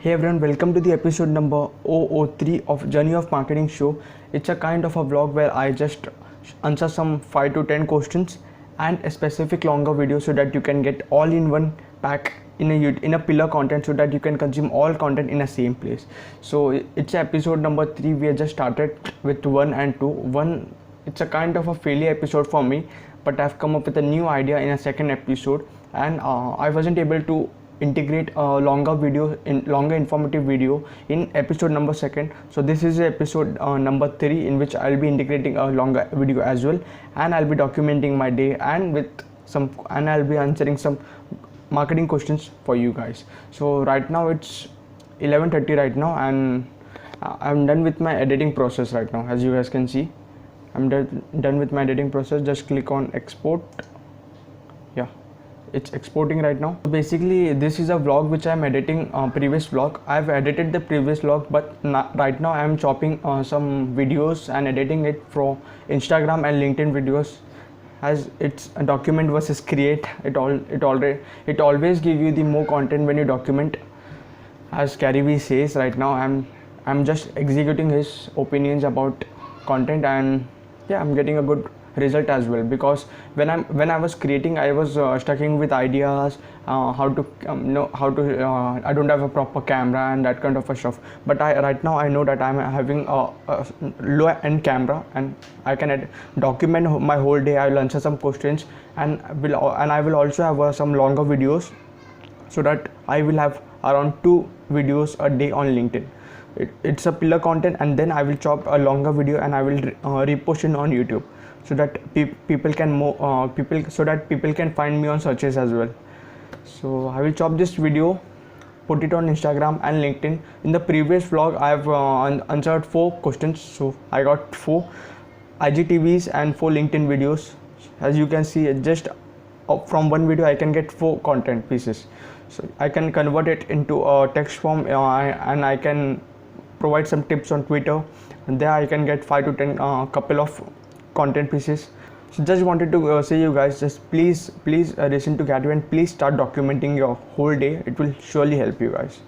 Hey everyone, welcome to the episode number 003 of Journey of Marketing show. It's a kind of a vlog where I just answer some 5 to 10 questions and a specific longer video so that you can get all in one pack in a pillar content so that you can consume all content in a same place. So it's episode number 3. We have just started with 1 and 2. 1, it's a kind of a failure episode for me, but I've come up with a new idea in a second episode, and I wasn't able to integrate a longer informative video in episode number 2. So this is episode number 3, in which I'll be integrating a longer video as well, and I'll be documenting my day and I'll be answering some marketing questions for you guys. So right now it's 11:30 right now, and I'm done with my editing process right now. As you guys can see, I'm done with my editing process. Just click on export. Yeah, it's exporting right now. Basically this is a vlog which I'm editing. Previous vlog, I've edited the previous vlog, but right now I'm chopping some videos and editing it for Instagram and LinkedIn videos, as it's a document versus create. It always give you the more content when you document, as Gary Vee says. Right now I'm just executing his opinions about content, and yeah, I'm getting a good result as well, because when I was creating, I was stucking with ideas, how to I don't have a proper camera and that kind of stuff. But right now I know that I'm having a low end camera, and I can document my whole day. I will answer some questions, and I will also have some longer videos, so that I will have around 2 videos a day on LinkedIn. It's a pillar content, and then I will chop a longer video and I will repost it on YouTube, so that people can find me on searches as well. So I will chop this video, put it on Instagram and LinkedIn. In the previous vlog I have answered 4 questions, so I got 4 IGTVs and 4 LinkedIn videos. As you can see, just from one video I can get 4 content pieces. So I can convert it into a text form, and I can provide some tips on Twitter, and there I can get 5 to 10 couple of content pieces. So just wanted to say you guys, just please listen to Gary and please start documenting your whole day. It will surely help you guys.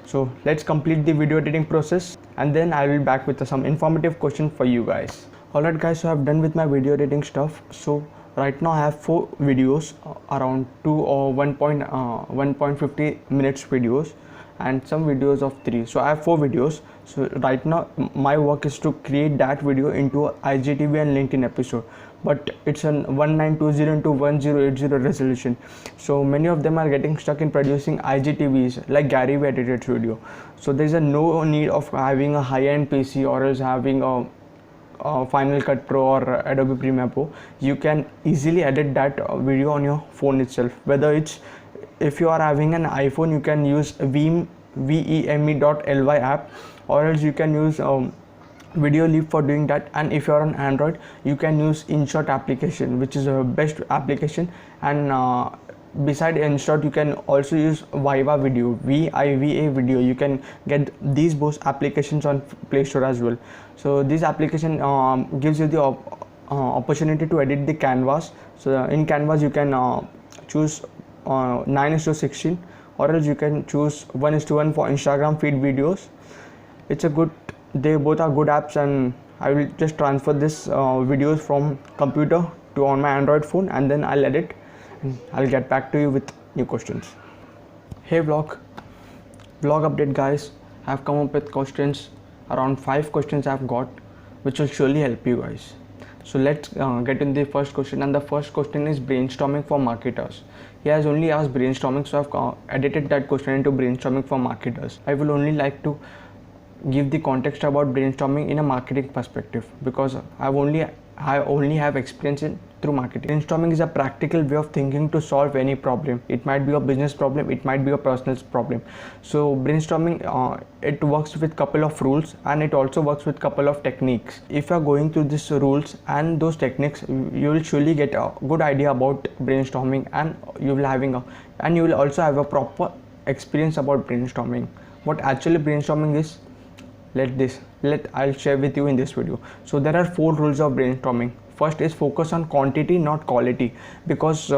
So let's complete the video editing process, and then I will be back with some informative question for you guys. Alright guys, so I've done with my video editing stuff. So right now I have 4 videos, around 2 or 1.50 minutes videos, and some videos of 3. So I have 4 videos. So right now my work is to create that video into a IGTV and LinkedIn episode, but it's an 1920 into 1080 resolution. So many of them are getting stuck in producing IGTVs like Gary Vee edited video. So there's no need of having a high-end PC or else having a Final Cut Pro or Adobe Premiere Pro. You can easily edit that video on your phone itself. Whether it's, if you are having an iPhone, you can use veme.ly app, or else you can use Video Leap for doing that. And if you are on Android, you can use InShot application, which is the best application. And beside InShot, you can also use Viva Video, VIVA Video. You can get these both applications on Play Store as well. So this application gives you the opportunity to edit the canvas. So in canvas you can choose 9:16, or else you can choose 1:1 for Instagram feed videos. They both are good apps, and I will just transfer this videos from computer to on my Android phone, and then I'll edit, and I'll get back to you with new questions. Hey vlog update guys, I've come up with questions, around 5 questions I've got, which will surely help you guys. So let's get in the first question, and the first question is brainstorming for marketers. He has only asked brainstorming, so I've edited that question into brainstorming for marketers. I will only like to give the context about brainstorming in a marketing perspective, because I only have experience through marketing. Brainstorming is a practical way of thinking to solve any problem. It might be a business problem, it might be a personal problem. So brainstorming, it works with couple of rules, and it also works with couple of techniques. If you are going through these rules and those techniques, you will surely get a good idea about brainstorming, and you will also have a proper experience about brainstorming. What actually brainstorming is, I'll share with you in this video. So there are 4 rules of brainstorming. First is focus on quantity, not quality, because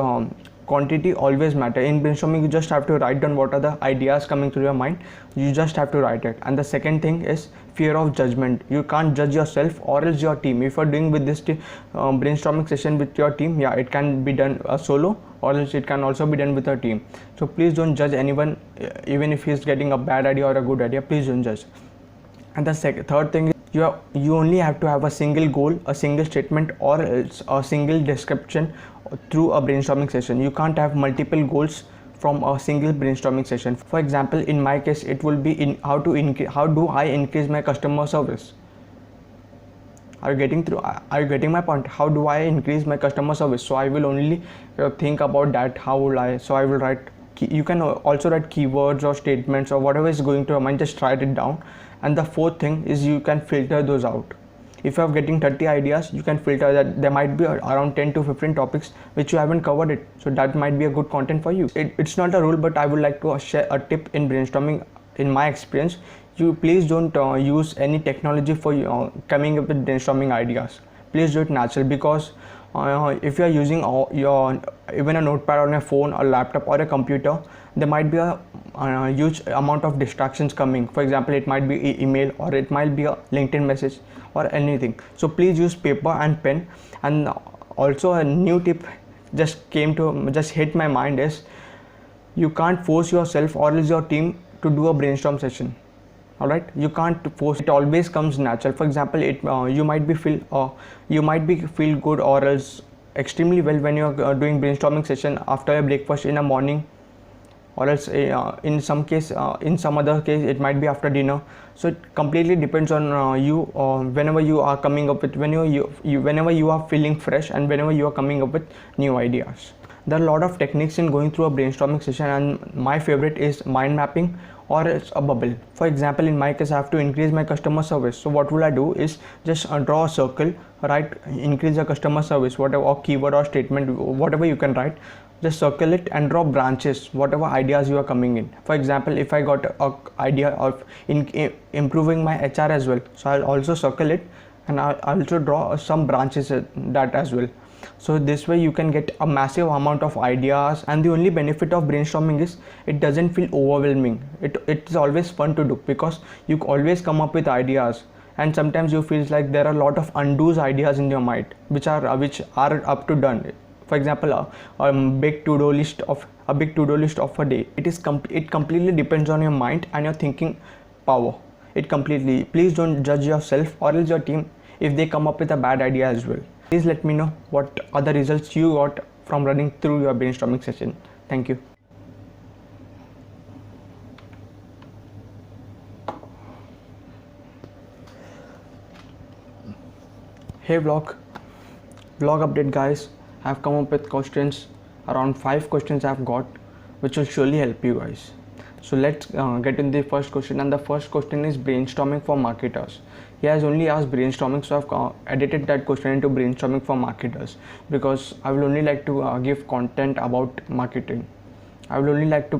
quantity always matter. In brainstorming, you just have to write down what are the ideas coming through your mind. You just have to write it. And the second thing is fear of judgment. You can't judge yourself or else your team. If you're doing with this brainstorming session with your team, yeah, it can be done solo, or else it can also be done with a team. So please don't judge anyone, even if he's getting a bad idea or a good idea. Please don't judge. And the third thing is you only have to have a single goal, a single statement, or else a single description through a brainstorming session. You can't have multiple goals from a single brainstorming session. For example, in my case, it will be in how do I increase my customer service. Are you getting my point? How do I increase my customer service? So I will only think about that. How will I? So I will write. You can also write keywords or statements or whatever is going to your mind. Just write it down. And the fourth thing is you can filter those out. If you are getting 30 ideas, you can filter that. There might be around 10 to 15 topics which you haven't covered it. So that might be a good content for you. It's not a rule, but I would like to share a tip in brainstorming. In my experience, you please don't use any technology for coming up with brainstorming ideas. Please do it natural, because if you are using even a notepad on your phone or laptop or a computer, there might be a huge amount of distractions coming. For example, it might be email, or it might be a LinkedIn message or anything. So please use paper and pen. And also a new tip just hit my mind is you can't force yourself or else your team to do a brainstorm session. Alright, you can't force it. Always comes natural. For example, you might be feel good or else extremely well when you are doing brainstorming session after your breakfast in the morning, or else in some other case it might be after dinner. So it completely depends on you. Whenever you are coming up with, whenever you are feeling fresh and whenever you are coming up with new ideas. There are a lot of techniques in going through a brainstorming session, and my favorite is mind mapping or it's a bubble. For example, in my case, I have to increase my customer service. So what will I do is just draw a circle, write increase the customer service, whatever, or keyword or statement, whatever you can write. Just circle it and draw branches, whatever ideas you are coming in. For example, if I got an idea of improving my HR as well, so I'll also circle it and I'll also draw some branches that as well. So this way you can get a massive amount of ideas. And the only benefit of brainstorming is it doesn't feel overwhelming. It's always fun to do because you always come up with ideas, and sometimes you feel like there are a lot of undo's ideas in your mind which are up to done. For example, a big to-do list of a day. It completely depends on your mind and your thinking power. Please don't judge yourself or else your team if they come up with a bad idea as well. Please let me know what are the results you got from running through your brainstorming session. Thank you. Hey vlog update guys. I've come up with questions, around 5 questions I've got, which will surely help you guys. So let's get in the first question, and the first question is brainstorming for marketers. He has only asked brainstorming, so I've edited that question into brainstorming for marketers, because I will only like to give content about marketing. I will only like to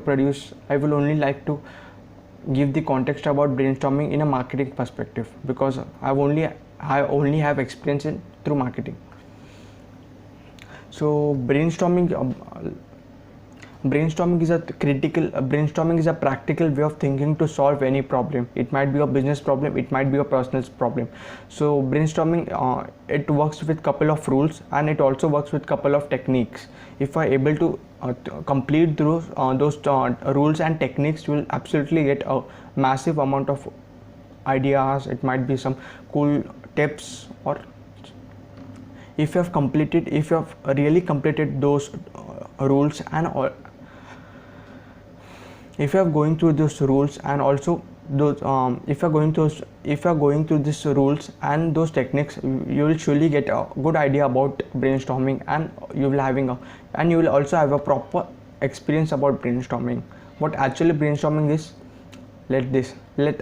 give the context about brainstorming in a marketing perspective, because I only have experience through marketing. So brainstorming is a practical way of thinking to solve any problem. It might be a business problem, it might be a personal problem. So brainstorming, it works with couple of rules, and it also works with couple of techniques. If I able to complete those rules and techniques, you will absolutely get a massive amount of ideas. It might be some cool tips, or if you have really completed those rules, and if you are going through those rules and also those if you are going through these rules and those techniques, you will surely get a good idea about brainstorming, and you will also have a proper experience about brainstorming. What actually brainstorming is,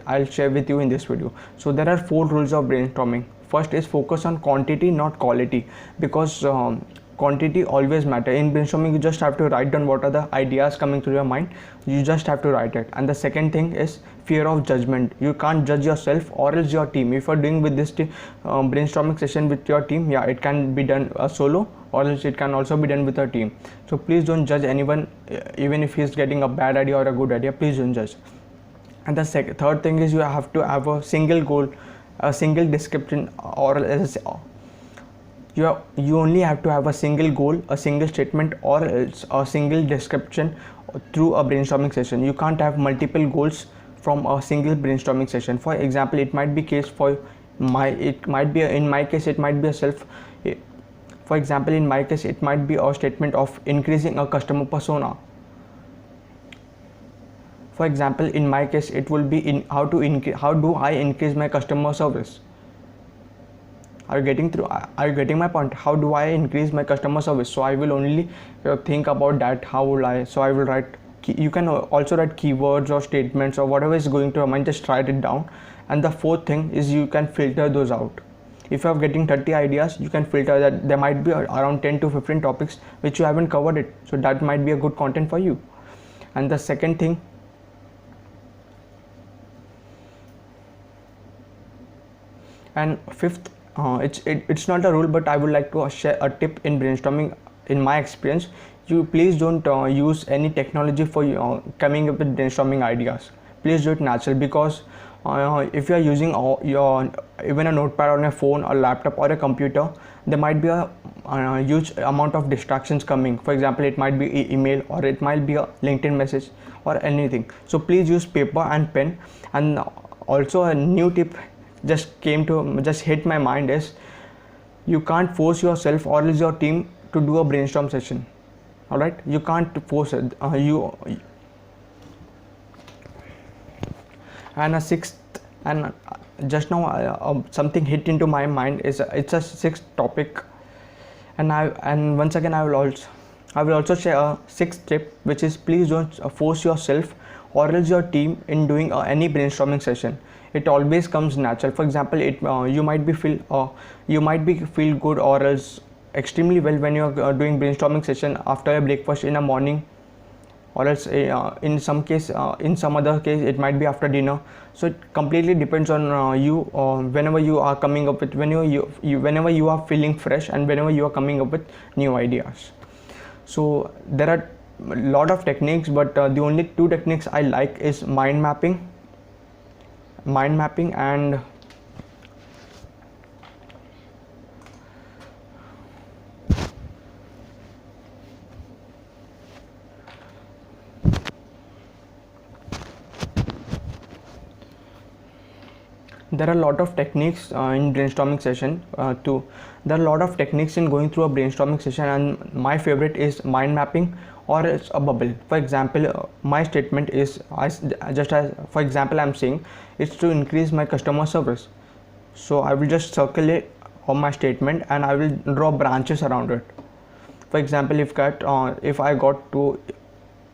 I'll share with you in this video. So there are 4 rules of brainstorming. First is focus on quantity, not quality, because quantity always matter. In brainstorming, you just have to write down what are the ideas coming to your mind. You just have to write it. And the second thing is fear of judgment. You can't judge yourself or else your team. If you're doing with this brainstorming session with your team, yeah, it can be done solo, or else it can also be done with a team. So please don't judge anyone, even if he's getting a bad idea or a good idea. Please don't judge. And the third thing is you have to have a single goal, a single description, or else you only have to have a single goal, a single statement, or else a single description through a brainstorming session. You can't have multiple goals from a single brainstorming session. For example, it might be case for in my case it might be a self. For example, in my case it might be a statement of increasing a customer persona. For example, in my case it will be in how do I increase my customer service. Are you getting my point? How do I increase my customer service? So I will only think about that. How will I? So I will write. You can also write keywords or statements or whatever is going to your mind. Just write it down. And the fourth thing is you can filter those out. If you are getting 30 ideas, you can filter that. There might be around 10 to 15 topics which you haven't covered it. So that might be a good content for you. And the second thing. And fifth. It's not a rule, but I would like to share a tip in brainstorming. In my experience, you please don't use any technology for coming up with brainstorming ideas. Please do it natural, because if you are using your even a notepad on your phone or laptop or a computer, there might be a huge amount of distractions coming. For example, it might be email, or it might be a LinkedIn message or anything. So please use paper and pen. And also a new tip just hit my mind is you can't force yourself or else your team to do a brainstorm session. All right, you can't force it. And a sixth, and just now something hit into my mind is it's a sixth topic, and once again I will also share a sixth tip, which is please don't force yourself or else your team in doing any brainstorming session. It always comes natural. For example, you might be feel good or else extremely well when you are doing brainstorming session after a breakfast in the morning, or else in some other case it might be after dinner. So it completely depends on you. Whenever you are coming up with whenever you are feeling fresh and whenever you are coming up with new ideas. So there are a lot of techniques, but the only two techniques I like is mind mapping and there are a lot of techniques in brainstorming session there are a lot of techniques in going through a brainstorming session, and my favorite is mind mapping or it's a bubble. For example, my statement is for example I'm saying it's to increase my customer service. So I will just circle it on my statement and I will draw branches around it. For example, if I got to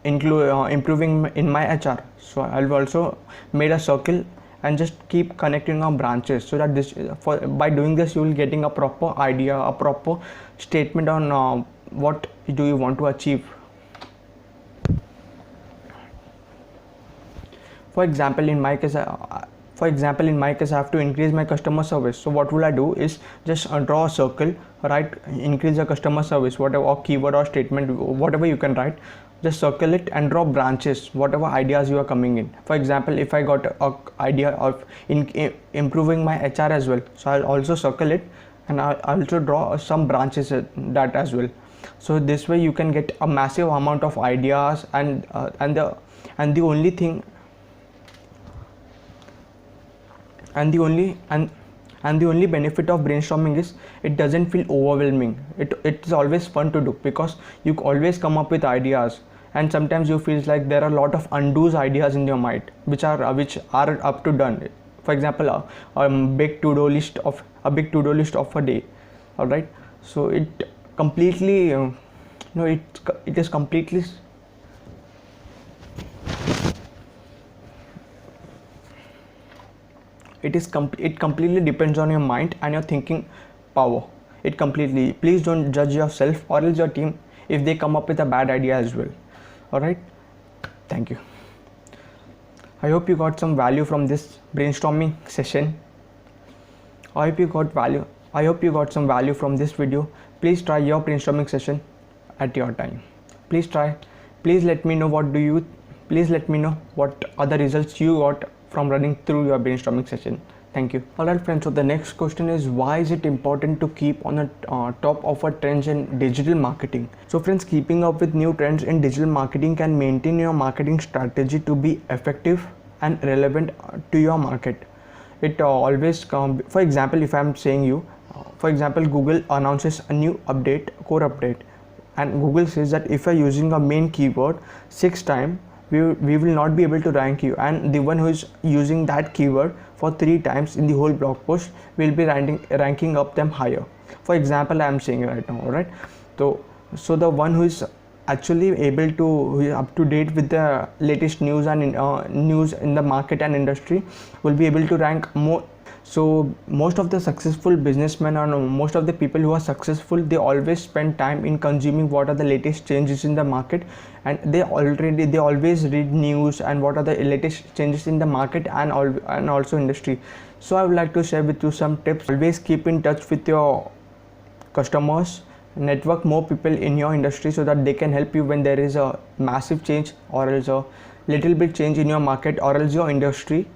include improving in my HR, so I'll also made a circle and just keep connecting on branches, so that by doing this you will getting a proper idea, a proper statement on what do you want to achieve. For example, in my case I have to increase my customer service. So what will I do is just draw a circle, write increase the customer service, whatever, or keyword or statement, whatever you can write. Just circle it and draw branches, whatever ideas you are coming in. For example, if I got a idea of improving my HR as well, so I'll also circle it and I'll also draw some branches that as well. So this way you can get a massive amount of ideas, and the only benefit of brainstorming is it doesn't feel overwhelming. It's always fun to do because you always come up with ideas, and sometimes you feel like there are a lot of undo's ideas in your mind which are up to done. For example, a big to-do list of a day. All right, so it completely it is completely it completely depends on your mind and your thinking power. it completely. Please don't judge yourself or else your team if they come up with a bad idea as well. Alright, thank you. I hope you got some value from this brainstorming session. I hope you got some value from this video. Please try your brainstorming session at your time. Please try. Please let me know what other results you got from running through your brainstorming session. Thank you. Alright friends, so the next question is, why is it important to keep on the top of a trends in digital marketing? So friends, keeping up with new trends in digital marketing can maintain your marketing strategy to be effective and relevant to your market. It always for example, if I'm saying you, for example, Google announces a new core update, and Google says that if you're using a main keyword 6 times, we will not be able to rank you, and the one who is using that keyword for 3 times in the whole blog post will be ranking up them higher. For example, I am saying right now, alright. So the one who is actually who is up to date with the latest news and news in the market and industry will be able to rank more. So most of the successful businessmen or most of the people who are successful, they always spend time in consuming what are the latest changes in the market, and they always read news and what are the latest changes in the market and also industry. So I would like to share with you some tips. Always keep in touch with your customers, network more people in your industry so that they can help you when there is a massive change or else a little bit change in your market or else your industry,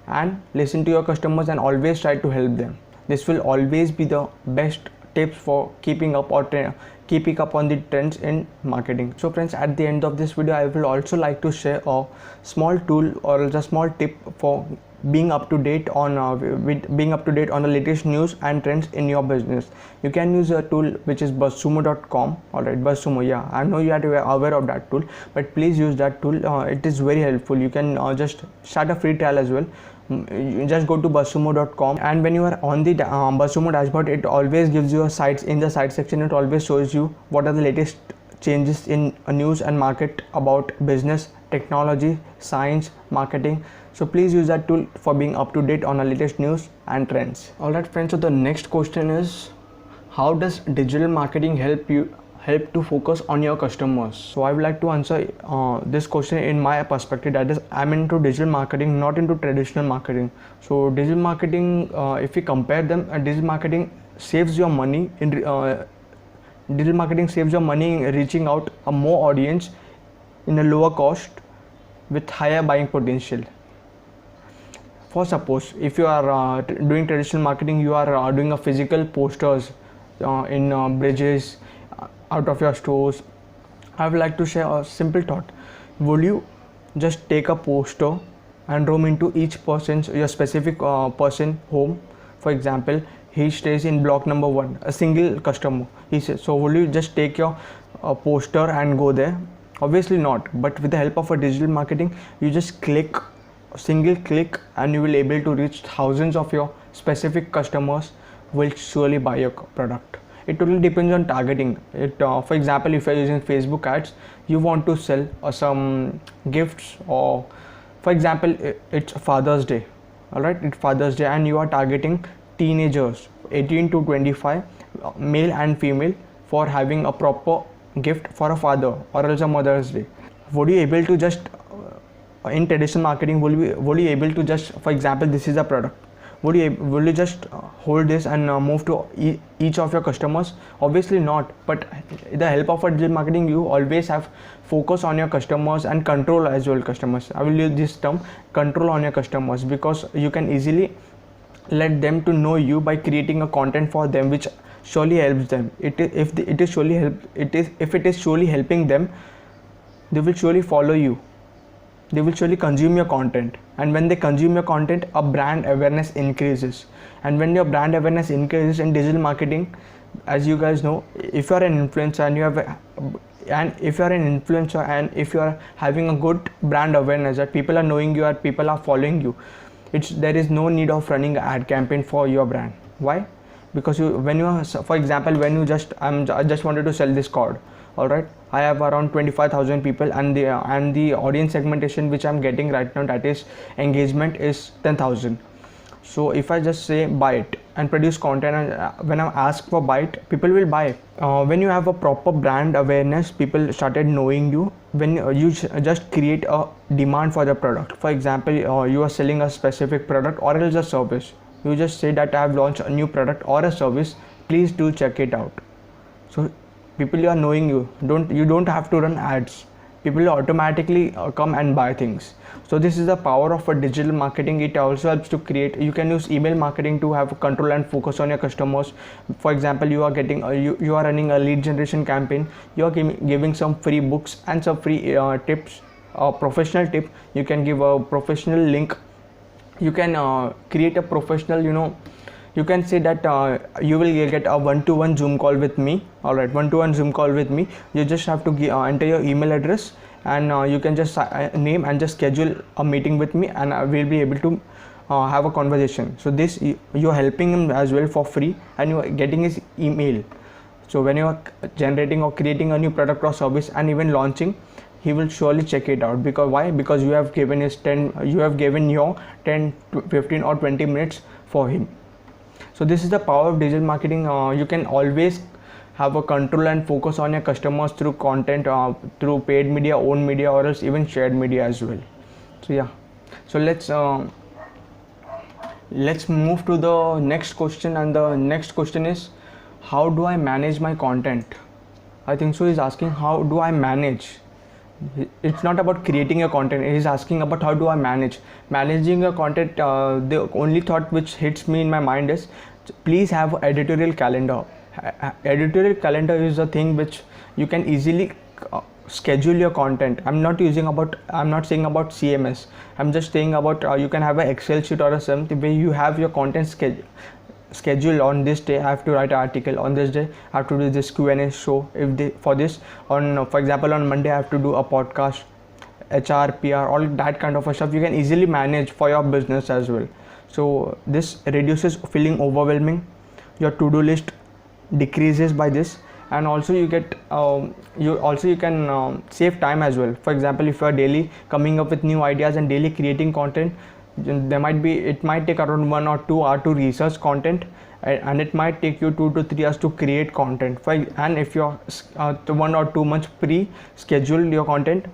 and listen to your customers and always try to help them. This will always be the best tips for keeping up on the trends in marketing. So friends, at the end of this video, I will also like to share a small tool or a small tip for being up to date on the latest news and trends in your business. You can use a tool which is buzzsumo.com. Alright, Buzzsumo, yeah, I know you are aware of that tool, but please use that tool. It is very helpful. You can just start a free trial as well. You just go to buzzsumo.com, and when you are on the Buzzsumo dashboard, it always gives you in the site section. It always shows you what are the latest changes in news and market about business, technology, science, marketing. So please use that tool for being up to date on the latest news and trends. Alright friends, so the next question is, how does digital marketing help to focus on your customers? So I would like to answer this question in my perspective, that is, I'm into digital marketing, not into traditional marketing. So digital marketing, if we compare them, digital marketing saves your money in reaching out a more audience in a lower cost with higher buying potential. For suppose, if you are doing traditional marketing, you are doing a physical posters in bridges out of your stores. I would like to share a simple thought. Would you just take a poster and roam into each your specific person home? For example, he stays in block number 1, a single customer, he says. So will you just take your poster and go there? Obviously not. But with the help of a digital marketing, you just single click, and you will able to reach thousands of your specific customers who will surely buy your product. It totally depends on targeting. For example, if you're using Facebook ads, you want to sell some gifts, or for example, it's Father's Day. Alright, it's Father's Day, and you are targeting teenagers 18 to 25, male and female, for having a proper gift for a father or else a Mother's Day. Would you able to just in traditional marketing, will you able to just, for example, this is a product, will you just hold this and move to each of your customers? Obviously not. But the help of a digital marketing, you always have focus on your customers and control as well customers. I will use this term, control on your customers, because you can easily let them to know you by creating a content for them which surely helps them. If it is surely helping them, they will surely follow you. They will surely consume your content, and when they consume your content, a brand awareness increases. And when your brand awareness increases in digital marketing, as you guys know, if you are an influencer and if you are having a good brand awareness, that people are knowing you and people are following you, there is no need of running an ad campaign for your brand. Why? Because for example, I just wanted to sell this card. All right, I have around 25,000 people, and the audience segmentation which I'm getting right now, that is engagement, is 10,000. So if I just say buy it, and produce content, and when I'm asked for buy it, people will buy. When you have a proper brand awareness, people started knowing you. When you just create a demand for the product. For example, you are selling a specific product or else a service. You just say that I have launched a new product or a service, please do check it out. So people are knowing you. You don't have to run ads. People will automatically come and buy things. So this is the power of a digital marketing. It also helps to create. You can use email marketing to have control and focus on your customers. For example, you are getting you are running a lead generation campaign. You are giving some free books and some free tips. A professional tip. You can give a professional link. You can create a professional, you can say that you will get a one-to-one Zoom call with me. Alright, one-to-one Zoom call with me. You just have to enter your email address, and you can just name and just schedule a meeting with me, and I will be able to have a conversation. So this, you're helping him as well for free, and you are getting his email. So when you are generating or creating a new product or service and even launching, he will surely check it out. Because why? Because you have given your 10 to 15 or 20 minutes for him. So this is the power of digital marketing. You can always have a control and focus on your customers through content, through paid media, owned media, or else even shared media as well. So yeah, so let's move to the next question, and the next question is, how do I manage my content? I think so he's asking, how do I manage? It's not about creating your content. It is asking about how do I managing your content. The only thought which hits me in my mind is, please have editorial calendar. Editorial calendar is a thing which you can easily schedule your content. I'm not saying about CMS. I'm just saying about you can have an Excel sheet or something where you have your content schedule. On this day I have to write an article, on this day I have to do this Q&A show, for example on Monday I have to do a podcast, HR, PR, all that kind of stuff. You can easily manage for your business as well. So this reduces feeling overwhelming. Your to-do list decreases by this, and also you get you can save time as well. For example, if you are daily coming up with new ideas and daily creating content, it might take around 1 or 2 hours to research content, and it might take you 2 to 3 hours to create content. And if you're 1 or 2 months pre-schedule your content,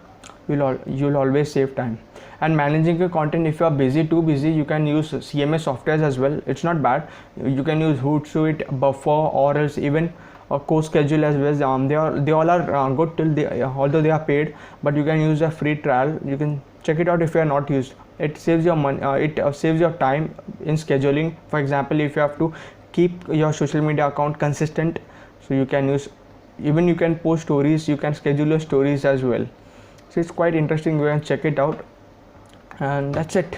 you'll always save time. And managing your content, if you are too busy, you can use CMS softwares as well. It's not bad. You can use Hootsuite, Buffer, or else even a CoSchedule as well. They all are good till although they are paid, but you can use a free trial. You can check it out if you are not used. It saves your money. It saves your time in scheduling. For example, if you have to keep your social media account consistent, so you can use, even you can post stories, you can schedule your stories as well. So it's quite interesting. You can check it out, and that's it.